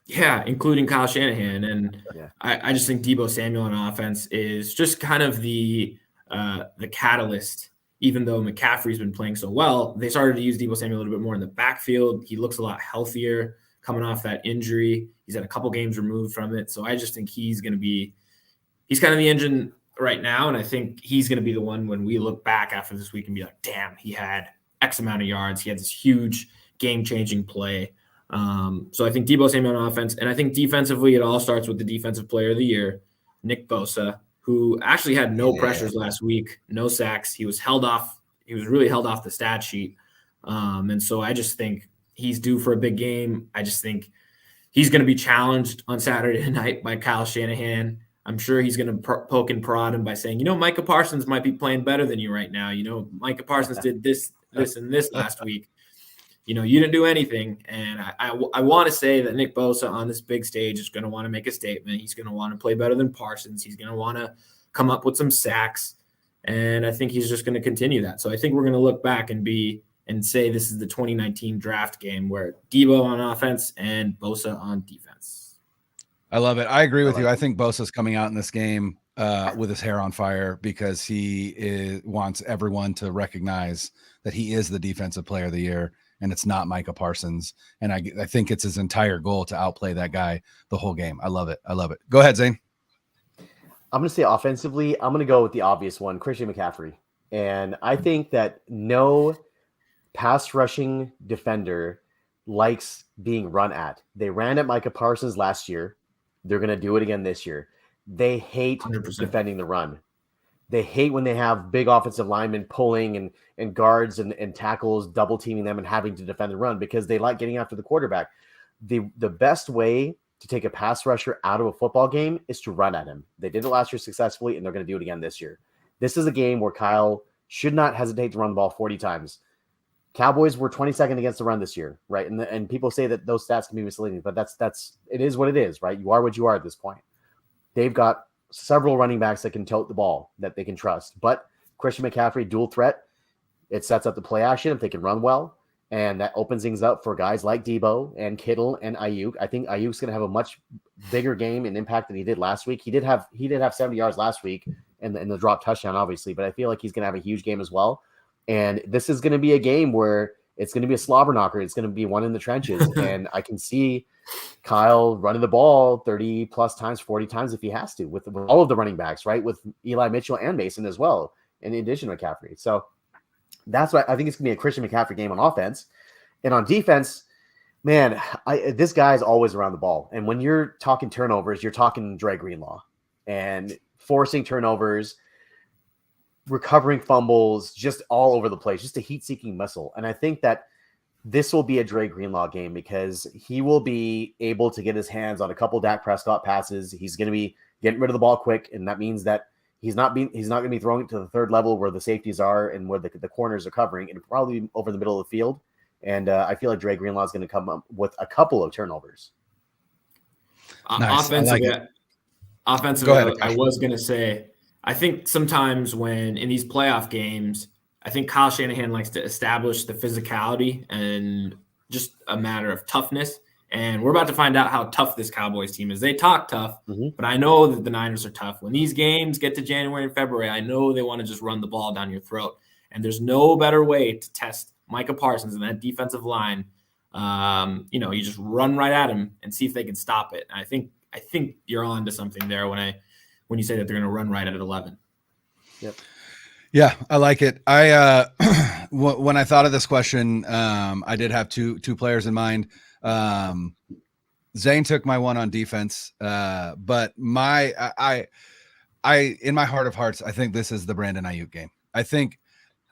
[SPEAKER 3] yeah, including Kyle Shanahan. And I just think Deebo Samuel on offense is just kind of the catalyst. Even though McCaffrey's been playing so well, they started to use Deebo Samuel a little bit more in the backfield. He looks a lot healthier coming off that injury. He's had a couple games removed from it. So I just think he's kind of the engine right now. And I think he's going to be the one when we look back after this week and be like, damn, he had X amount of yards. He had this huge game-changing play. So I think Deebo Samuel on offense, and I think defensively it all starts with the defensive player of the year, Nick Bosa, who actually had no pressures last week, no sacks. He was held off. He was really held off the stat sheet. And so I just think he's due for a big game. I just think he's going to be challenged on Saturday night by Kyle Shanahan. I'm sure he's going to poke and prod him by saying, Micah Parsons might be playing better than you right now. Micah Parsons did this, and this last week. You didn't do anything. And I want to say that Nick Bosa on this big stage is going to want to make a statement. He's going to want to play better than Parsons. He's going to want to come up with some sacks. And I think he's just going to continue that. So I think we're going to look back and say this is the 2019 draft game where Deebo on offense and Bosa on defense.
[SPEAKER 1] I love it. I agree with you. I think Bosa's coming out in this game with his hair on fire because he wants everyone to recognize that he is the defensive player of the year. And it's not Micah Parsons. And I think it's his entire goal to outplay that guy the whole game. I love it. Go ahead, Zane.
[SPEAKER 2] I'm going to say offensively, I'm going to go with the obvious one, Christian McCaffrey. And I think that no pass rushing defender likes being run at. They ran at Micah Parsons last year. They're going to do it again this year. They hate 100%. Defending the run. They hate when they have big offensive linemen pulling and guards and tackles, double teaming them and having to defend the run because they like getting after the quarterback. The best way to take a pass rusher out of a football game is to run at him. They did it last year successfully, and they're going to do it again this year. This is a game where Kyle should not hesitate to run the ball 40 times. Cowboys were 22nd against the run this year, right? And people say that those stats can be misleading, but that's it is what it is, right? You are what you are at this point. They've got several running backs that can tote the ball that they can trust. But Christian McCaffrey, dual threat, it sets up the play action if they can run well. And that opens things up for guys like Debo and Kittle and Ayuk. I think Ayuk's going to have a much bigger game and impact than he did last week. He did have 70 yards last week and the drop touchdown, obviously, but I feel like he's going to have a huge game as well. And this is going to be a game where it's going to be a slobber knocker. It's going to be one in the trenches. And I can see Kyle running the ball 30 plus times, 40 times if he has to, with all of the running backs, right? With Eli Mitchell and Mason as well, in addition to McCaffrey. So that's why I think it's going to be a Christian McCaffrey game on offense. And on defense, man, this guy's always around the ball. And when you're talking turnovers, you're talking Dre Greenlaw and forcing turnovers, recovering fumbles, just all over the place, just a heat-seeking missile. And I think that this will be a Dre Greenlaw game because he will be able to get his hands on a couple Dak Prescott passes. He's going to be getting rid of the ball quick, and that means that he's not going to be throwing it to the third level where the safeties are and where the corners are covering, and probably over the middle of the field. And I feel like Dre Greenlaw is going to come up with a couple of turnovers.
[SPEAKER 1] Nice.
[SPEAKER 3] Offensively,
[SPEAKER 1] Go ahead,
[SPEAKER 3] I was going to say, I think sometimes when in these playoff games, I think Kyle Shanahan likes to establish the physicality and just a matter of toughness. And we're about to find out how tough this Cowboys team is. They talk tough, but I know that the Niners are tough. When these games get to January and February, I know they want to just run the ball down your throat. And there's no better way to test Micah Parsons and that defensive line. You just run right at him and see if they can stop it. And I think you're on to something there when you say that they're going to run right at 11.
[SPEAKER 2] Yep.
[SPEAKER 1] Yeah, I like it. When I thought of this question, I did have two players in mind. Zain took my one on defense, but in my heart of hearts, I think this is the Brandon Ayuk game. I think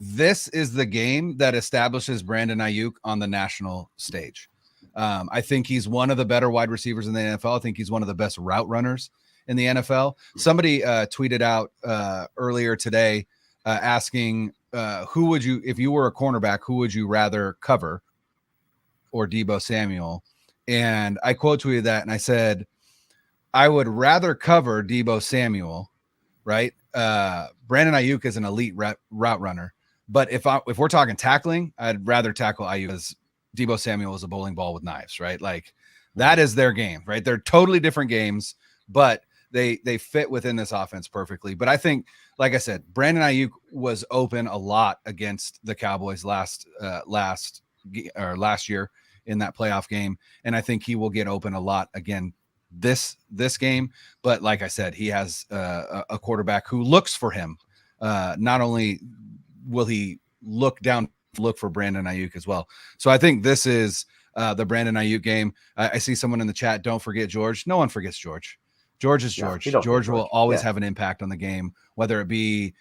[SPEAKER 1] this is the game that establishes Brandon Ayuk on the national stage. I think he's one of the better wide receivers in the NFL. I think he's one of the best route runners in the NFL. Somebody tweeted out earlier today asking, who would you, if you were a cornerback, who would you rather cover, or Deebo Samuel? And I quote tweeted that, and I said, I would rather cover Deebo Samuel, right? Brandon Ayuk is an elite route runner, but if we're talking tackling, I'd rather tackle Ayuk because Deebo Samuel is a bowling ball with knives, right? Like that is their game, right? They're totally different games, but they fit within this offense perfectly. But I think, like I said, Brandon Ayuk was open a lot against the Cowboys last year in that playoff game, and I think he will get open a lot again this game. But like I said, he has a quarterback who looks for him. Not only will he look for Brandon Ayuk as well. So I think this is the Brandon Ayuk game. I see someone in the chat, don't forget George. No one forgets George. George is George. George will always have an impact on the game, whether it be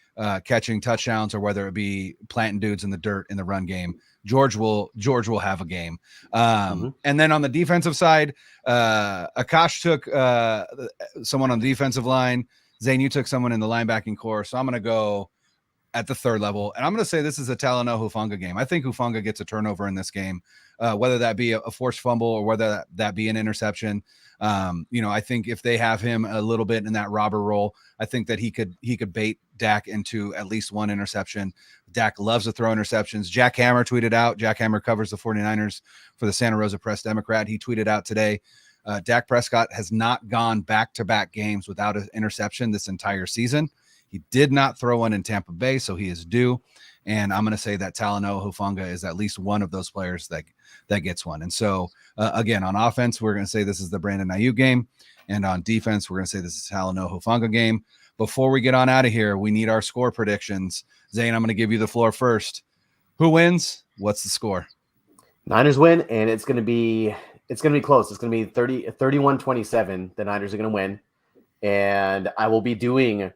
[SPEAKER 1] catching touchdowns or whether it be planting dudes in the dirt in the run game. George will have a game. And then on the defensive side, Akash took someone on the defensive line. Zain, you took someone in the linebacking core. So I'm going to go at the third level, and I'm going to say this is a Talanoa Hufanga game. I think Hufanga gets a turnover in this game, whether that be a forced fumble or whether that be an interception. I think if they have him a little bit in that robber role, I think that he could bait Dak into at least one interception. Dak loves to throw interceptions. Jack Hammer tweeted out. Jack Hammer covers the 49ers for the Santa Rosa Press Democrat. He tweeted out today, Dak Prescott has not gone back-to-back games without an interception this entire season. He did not throw one in Tampa Bay, so he is due. And I'm going to say that Talanoa Hufanga is at least one of those players that gets one. And so, again, on offense, we're going to say this is the Brandon Ayuk game. And on defense, we're going to say this is Talanoa Hufanga game. Before we get on out of here, we need our score predictions. Zain, I'm going to give you the floor first. Who wins? What's the score?
[SPEAKER 2] Niners win, and it's going to be close. It's going to be 31-27. The Niners are going to win. And I will be doing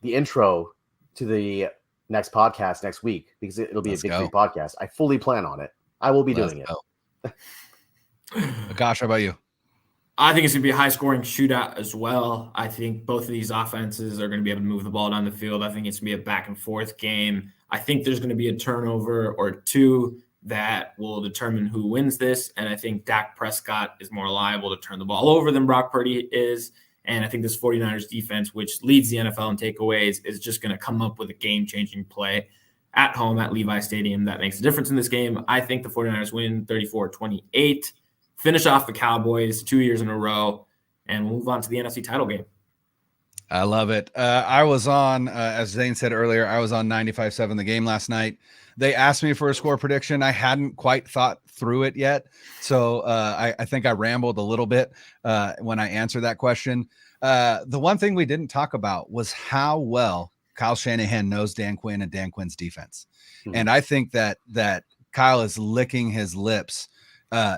[SPEAKER 2] the intro to the next podcast next week because it'll be a big podcast. I fully plan on it. I will be doing it.
[SPEAKER 1] Gosh, how about you?
[SPEAKER 3] I think it's going to be a high-scoring shootout as well. I think both of these offenses are going to be able to move the ball down the field. I think it's going to be a back-and-forth game. I think there's going to be a turnover or two that will determine who wins this, and I think Dak Prescott is more liable to turn the ball over than Brock Purdy is. And I think this 49ers defense, which leads the NFL in takeaways, is just going to come up with a game-changing play at home at Levi Stadium that makes a difference in this game. I think the 49ers win 34-28, finish off the Cowboys 2 years in a row, and we'll move on to the NFC title game.
[SPEAKER 1] I love it. I was on, as Zain said earlier, I was on 95.7 the game last night. They asked me for a score prediction. I hadn't quite thought through it yet. So I think I rambled a little bit when I answered that question. The one thing we didn't talk about was how well Kyle Shanahan knows Dan Quinn and Dan Quinn's defense. And I think that Kyle is licking his lips,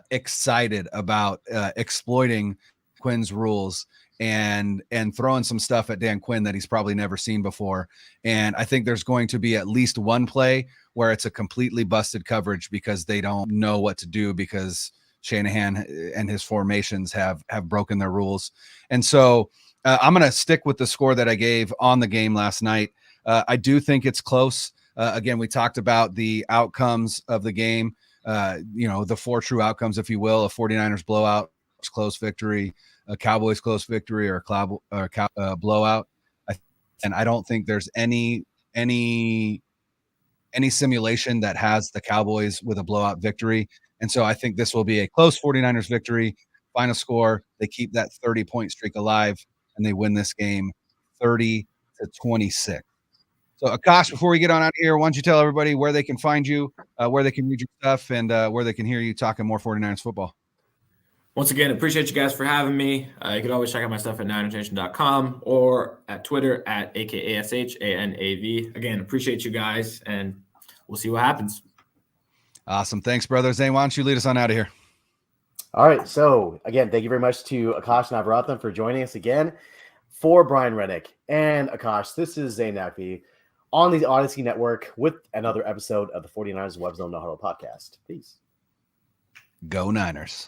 [SPEAKER 1] excited about exploiting Quinn's rules and throwing some stuff at Dan Quinn that he's probably never seen before. And I think there's going to be at least one play where it's a completely busted coverage because they don't know what to do because Shanahan and his formations have broken their rules. And so I'm going to stick with the score that I gave on the game last night. I do think it's close. Again, we talked about the outcomes of the game, the four true outcomes, if you will: a 49ers blowout, close victory, a Cowboys close victory, or a blowout. And I don't think there's any simulation that has the Cowboys with a blowout victory. And so I think this will be a close 49ers victory. Final score, they keep that 30-point streak alive, and they win this game 30-26. So, Akash, before we get on out of here, why don't you tell everybody where they can find you, where they can read your stuff, and where they can hear you talking more 49ers football?
[SPEAKER 3] Once again, appreciate you guys for having me. You can always check out my stuff at ninersnation.com or at Twitter at AKASHANAV. Again, appreciate you guys, and we'll see what happens.
[SPEAKER 1] Awesome. Thanks, brother. Zain, why don't you lead us on out of here?
[SPEAKER 2] All right. So, again, thank you very much to Akash and Anavarathan for joining us again. For Brian Reddick and Akash, this is Zain Nakvi on the Odyssey Network with another episode of the 49ers Web Zone No Huddle podcast. Peace.
[SPEAKER 1] Go Niners.